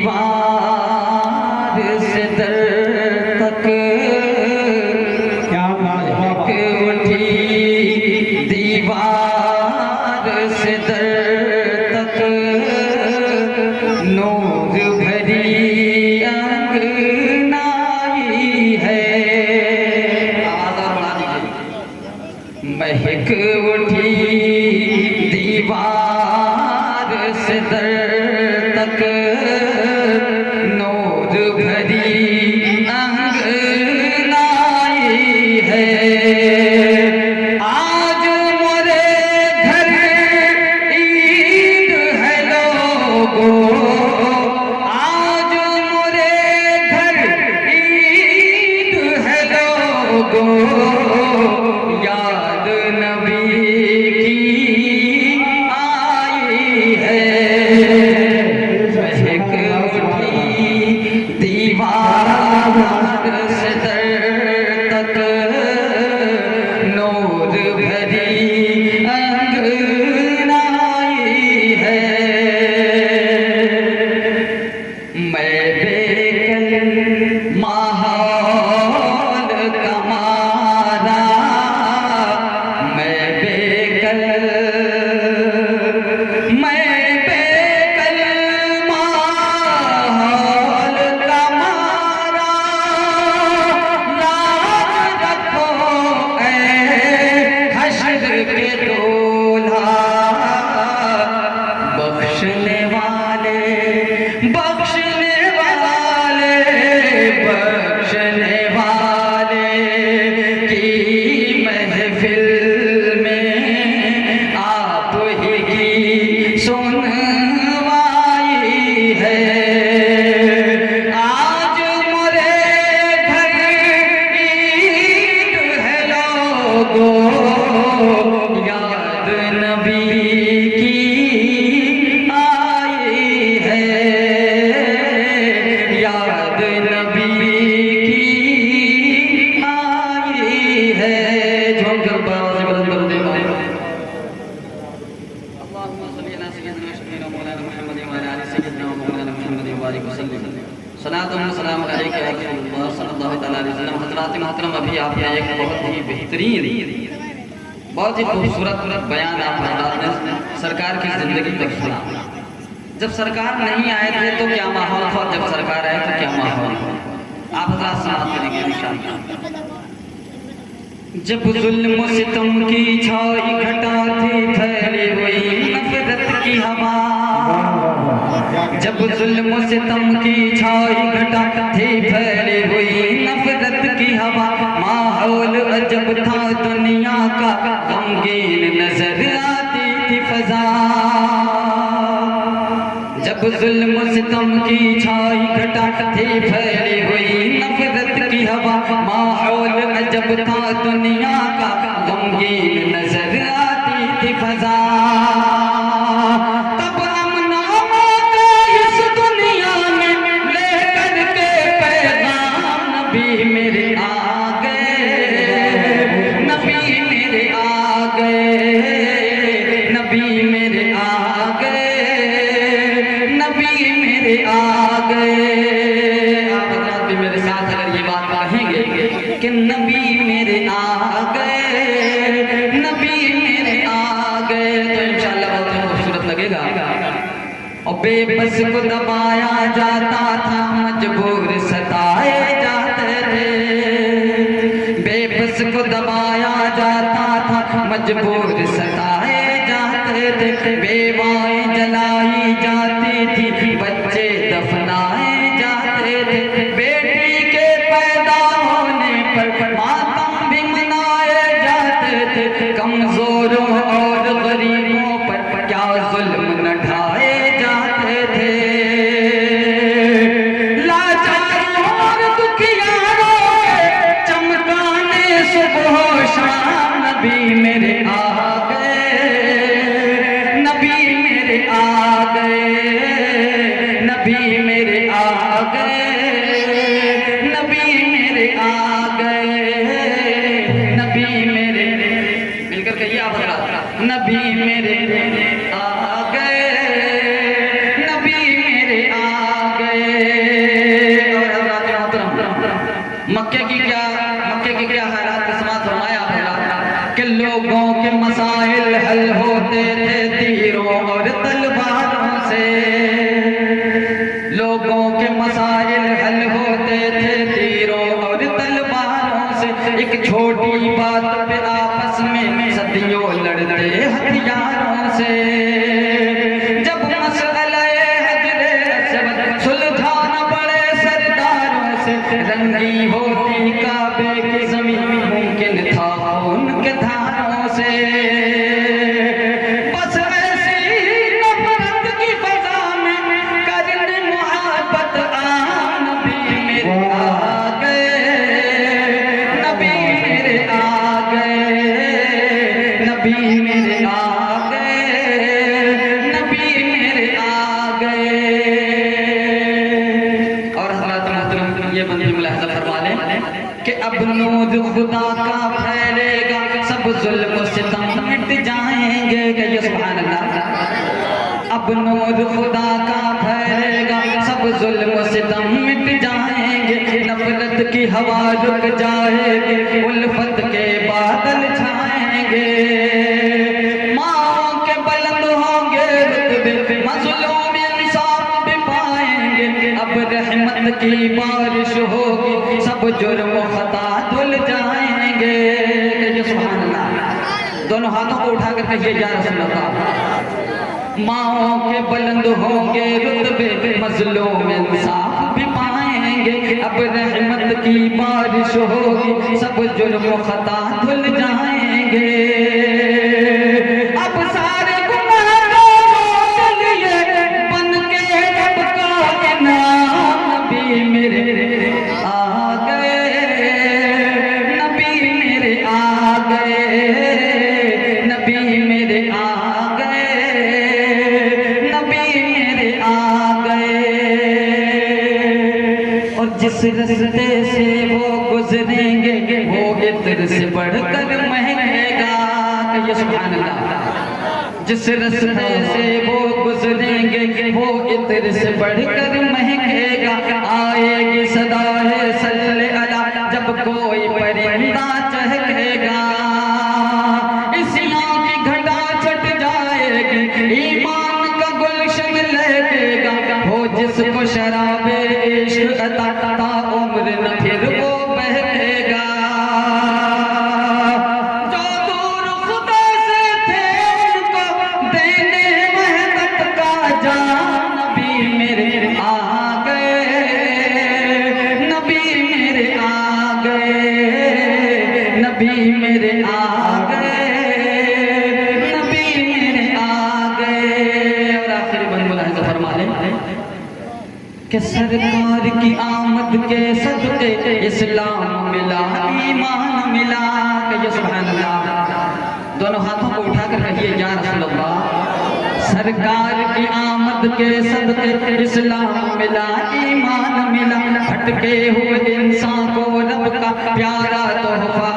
दीवार से दर तक क्या महक उठी, दीवार से दर तक नूर भरी अंगनाई है। महक उठी दीवार से दर तक नूर भरी अंगनाई है। आज मोरे घर ईद है लोगों, आज मोरे घर ईद है लोगों, याद नबी की आई है। महक उठी दीवार से दर तक नूर भरी अंगनाई है। मैं बेकल माहौल का मारा, मैं बेकल माहौल का मारा। याद रखो ऐ हश्र के दूल्हा, बख्शने वाले बख्शने वाले बख्शने वाले की महफिल में आप ही की सुनवाई है। आज मोरे घर ईद है लोगों, याद नबी की आई है। याद नबी की आई है। झुमकर बाबा से बदल कर दे अल्लाहुम्मा सल्ली अला सय्यिदिना शफीना मौलाना मुहम्मद व अला आलि सय्यिदिना मौलाना मुहम्मद व बारिक वसल्लम। सलातु व सलाम अलैका या रसूलल्लाह सल्लल्लाहु तआला अलैहि वसल्लम। हज़रात मोहतरम, अभी आपने एक बहुत ही बेहतरीन, बहुत ही खूबसूरत बयान आप हज़रात ने सरकार की ज़िंदगी पर सुना। जब सरकार नहीं आए थे तो क्या माहौल था, जब सरकार आए तो क्या माहौल था, आप हज़रात समाप्त करेंगे इंशाअल्लाह। जब जुल्म सितम की छाई घटा थी फैली हुई नफरत की हवा, जब जुल्म सितम की छाई घटा थी फैली हुई नफरत की हवा, माहौल अजब था दुनिया का गमगीन नजर आती थी फजा। जब जुल्म सितम की छाई घटा थी फैली हुई नफरत की हवा, माहौल अजब था दुनिया का गमगीन नजर आती थी फजा। तब अमन मौका इस दुनिया में लेकर के पैगाम नबी मेरे आ गए, नबी मेरे आ गए, नबी मेरे आ गए, नबी मेरे आ गए। आप हज़रात भी मेरे साथ अगर ये बात कहेंगे कि नबी मेरे आ गए, नबी मेरे आ गए, तो इंशाअल्लाह बहुत खूबसूरत लगेगा। और बेबस को दबाया जाता था, मजबूर सताए जाते थे, बेबस को दबाया जाता था, मजबूर सताए जाते थे। बेवाएं जलाई जाती थी, बच्चे दफनाए जाते थे, बेटी के पैदा होने पर मातम भी मनाए जाते थे। कमजोरों और गरीबों पर क्या जुल्म न ढाए जाते थे। लाचारों और दुखियारों के चमकाने सुबह शाम नबी मेरे आ गए, नबी मेरे आ गए, नबी मेरे आ गए, नबी मेरे आ गए, नबी मेरे, मिलकर कहिए आप हज़रात, नबी मेरे आ गए, रंगी होती काबे की ज़मीं मुमकिन था उनके धारों से बस ऐसी नफरत की फ़ज़ा में करने मोहब्बत आम नबी मेरे आ गए, नबी मेरे आ गए, नबी मेरे आ गए, नबी मेरे आ गए। और हज़रत मोहतरम ये बंदे मुलाहिज़ा फरमा लें कि अब नूर खुदा का फैलेगा, सब जुल्म सितम मिट जाएंगे। ये सुभान अल्लाह। अब नूर खुदा का फैलेगा, सब जुल्म सितम मिट जाएंगे, नफरत की हवा रुक जाएगी, उल्फत के बादल छाएंगे, माओ के बुलंद होंगे रुतबे, मज़लूम इंसाफ भी पाएंगे, अब रहमत की बारिश होगी, सब जुर्म खता धुल जाएंगे। सुभान अल्लाह। दोनों हाथों को उठा कर कहिए या रसूल अल्लाह। माओ के बुलंद होंगे रुतबे, मज़लूम इंसाफ भी पाएंगे, अब रहमत की बारिश होगी, सब जुर्म खता धुल जाएंगे, अब सारे गुनाहों के लिए बन के रब का इनाम नबी मेरे आ गए, नबी मेरे आ गए, नबी मेरे आ गए, नबी मेरे आ गए। और जिस रास्ते से वो गुजरेंगे वो इत्र से बढ़कर महकेगा। ये सुभान अल्लाह। जिस रास्ते से वो गुजरेंगे वो इत्र से बढ़कर महकेगा, आएगी सदा है सल्ले अला जब कोई परिंदा चहकेगा, इस्लाम की घटा छट जाएगी, ईमान का गुलशन लहकेगा, हो जिसको शराबे इश्क अता ता उम्र न फिर वो बहकेगा, जो दूर खुदा से थे उनको देने वहदत का जान नबी मेरे आ गए, नबी मेरे आ गए, नबी मेरे आ गए, नबी मेरे आ गए। और आखिरी बंद मुलाहिज़ा फरमा लें कि सरकार की आमद के सदके इस्लाम मिला, ईमान मिला। कि ये सुभान अल्लाह। दोनों हाथों को उठाकर कहिए या रसूल अल्लाह। सरकार की आमद के सदके इस्लाम मिला, ईमान मिला, भटके हुए इंसान को रब का प्यारा तोहफा